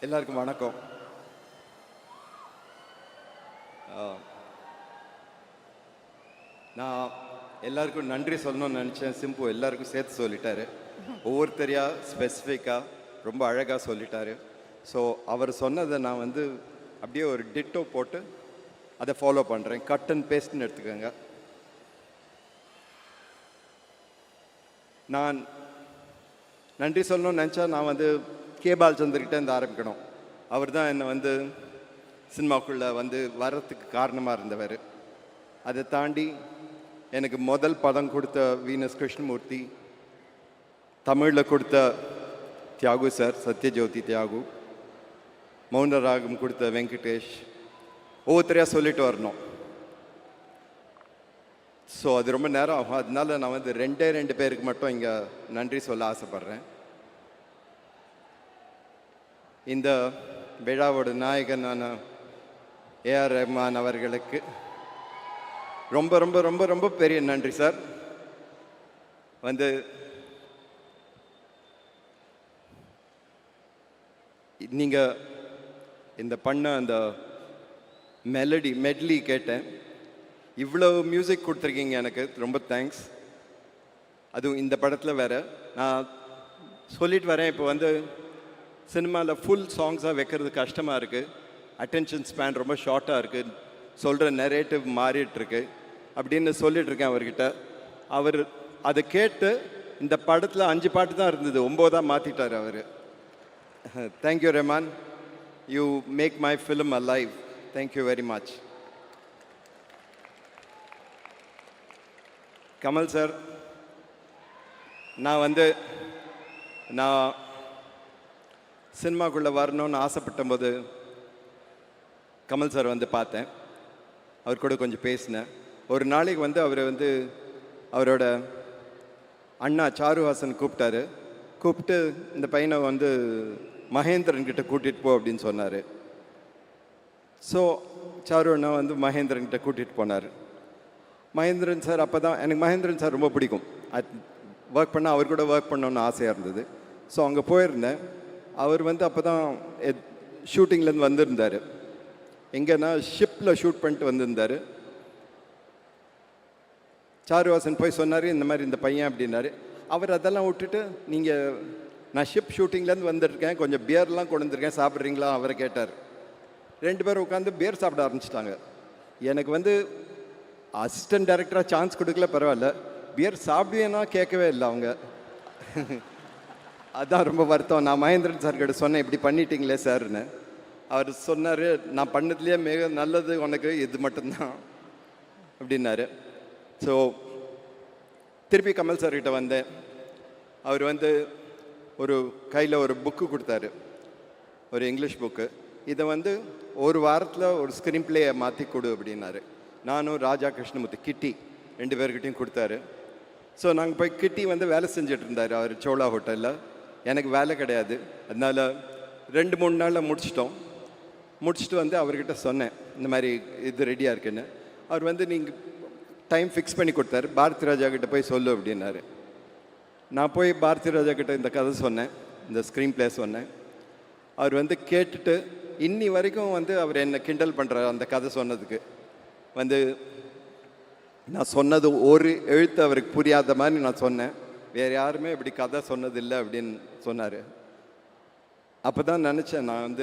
எல்லாருக்கும் வணக்கம். நான் எல்லாருக்கும் நன்றி சொல்லணும்னு நினச்சேன். சிம்பு எல்லாருக்கும் சேர்த்து சொல்லிட்டாரு. ஒவ்வொருத்தரையாக ஸ்பெசிஃபிக்காக ரொம்ப அழகாக சொல்லிட்டாரு. ஸோ அவர் சொன்னதை நான் அப்படியே ஒரு டிட்டோ போட்டு அதை ஃபாலோ பண்ணுறேன். கட் அண்ட் பேஸ்ட்னு எடுத்துக்கோங்க. நான் நன்றி சொல்லணும்னு நினச்சா நான் கே பாலச்சந்தர்கிட்ட இருந்து ஆரம்பிக்கணும். அவர் தான் என்னை சினிமாக்குள்ளே வர்றதுக்கு காரணமாக இருந்தவர். அதை தாண்டி எனக்கு முதல் படம் கொடுத்த வீனஸ் கிருஷ்ணமூர்த்தி, தமிழில் கொடுத்த தியாகு சார், சத்யஜோதி தியாகு, மௌனராகம் கொடுத்த வெங்கடேஷ், ஒவ்வொருத்தரையாக சொல்லிட்டு வரணும். ஸோ அது ரொம்ப நேரம் ஆகும். அதனால நான் ரெண்டு பேருக்கு மட்டும் இங்கே நன்றி சொல்ல ஆசைப்பட்றேன். இந்த விழாவோட நாயகனான ஏஆர் ரஹ்மான் அவர்களுக்கு ரொம்ப ரொம்ப ரொம்ப ரொம்ப பெரிய நன்றி சார். நீங்கள் இந்த பண்ண அந்த மெட்லி கேட்டேன். இவ்வளோ மியூசிக் கொடுத்துருக்கீங்க, எனக்கு ரொம்ப தேங்க்ஸ். அதுவும் இந்த படத்தில் வேறு நான் சொல்லிட்டு வரேன். இப்போ சினிமாவில் ஃபுல் சாங்ஸாக வைக்கிறது கஷ்டமாக இருக்குது. அட்டென்ஷன் ஸ்பேன் ரொம்ப ஷார்ட்டாக இருக்குது. சொல்கிற நரேட்டிவ் மாறிட்டுருக்கு அப்படின்னு சொல்லிகிட்ருக்கேன் அவர்கிட்ட. அவர் அதை கேட்டு இந்த படத்தில் 5 பாட்டு தான் இருந்தது, 9 மாற்றிட்டார் அவர். Thank you Rahman, you make my film alive. Thank you very much. Kamal sir, நான் சினிமாக்குள்ளே வரணும்னு ஆசைப்பட்ட போது கமல் சார் பார்த்தேன். அவர் கூட கொஞ்சம் பேசினேன். ஒரு நாளைக்கு அவர் அவரோட அண்ணா சாருஹாசன் கூப்பிட்டு இந்த பையனை மகேந்திரன் கிட்ட கூட்டிகிட்டு போ அப்படின்னு சொன்னார். ஸோ சாரு அண்ணா மகேந்திரன் கிட்ட கூட்டிகிட்டு போனார். மகேந்திரன் சார் அப்போ தான் எனக்கு மகேந்திரன் சார் ரொம்ப பிடிக்கும். ஒர்க் பண்ணால் அவர் கூட ஒர்க் பண்ணணுன்னு ஆசையாக இருந்தது. ஸோ அங்கே போயிருந்தேன். அவர் அப்போ தான் ஷூட்டிங்லேருந்து வந்திருந்தார். எங்கன்னா ஷிப்பில் ஷூட் பண்ணிட்டு வந்திருந்தார். சாருவாசன் போய் சொன்னார், இந்த மாதிரி இந்த பையன் அப்படின்னாரு. அவர் அதெல்லாம் விட்டுட்டு, நீங்கள் நான் ஷிப் ஷூட்டிங்லேருந்து வந்துருக்கேன், கொஞ்சம் பியர்லாம் கொண்டு வந்திருக்கேன், சாப்பிட்றீங்களா அவரை கேட்டார். 2 பேரும் உட்காந்து பியர் சாப்பிட ஆரம்பிச்சிட்டாங்க. எனக்கு அசிஸ்டன்ட் டைரக்டராக சான்ஸ் கொடுக்கல, பரவாயில்ல. பியர் சாப்பிடுவேன்னா கேட்கவே இல்லை அவங்க. அதான் ரொம்ப வருத்தம். நான் மகேந்திரன் சார்கிட்ட சொன்னேன், இப்படி பண்ணிட்டீங்களே சார்னு. அவர் சொன்னார், நான் பண்ணதுலேயே மிக நல்லது உனக்கு இது மட்டும்தான் அப்படின்னாரு. ஸோ திருப்பி கமல் சார்கிட்ட வந்தேன். அவர் ஒரு கையில் ஒரு புக்கு கொடுத்தாரு, ஒரு இங்கிலீஷ் புக்கு. இதை ஒரு வாரத்தில் ஒரு ஸ்க்ரீன் பிளேயை மாற்றி கொடு அப்படின்னாரு. நானும் ராஜா கிருஷ்ணமூர்த்தி, கிட்டி 2 பேர்கிட்டையும் கொடுத்தாரு. ஸோ நாங்கள் போய் கிட்டி வேலை செஞ்சுட்டு இருந்தார் அவர் சோழா ஹோட்டலில். எனக்கு வேலை கிடையாது, அதனால் 2-3 நாளில் முடிச்சுட்டு அவர்கிட்ட சொன்னேன், இந்த மாதிரி இது ரெடியாக இருக்குன்னு. அவர் நீங்கள் டைம் ஃபிக்ஸ் பண்ணி கொடுத்தாரு. பாரதி ராஜா கிட்டே போய் சொல்லு அப்படின்னாரு. நான் போய் பாரதி ராஜா கிட்டே இந்த கதை சொன்னேன், இந்த ஸ்க்ரீன் பிளே சொன்னேன். அவர் கேட்டுட்டு இன்னி வரைக்கும் அவர் என்னை கிண்டல் பண்ணுறாரு அந்த கதை சொன்னதுக்கு. நான் சொன்னது ஒரு எழுத்து அவருக்கு புரியாத மாதிரி நான் சொன்னேன். வேறு யாருமே இப்படி கதை சொன்னதில்லை அப்படின்னு சொன்னார். அப்போ தான் நினச்சேன், நான்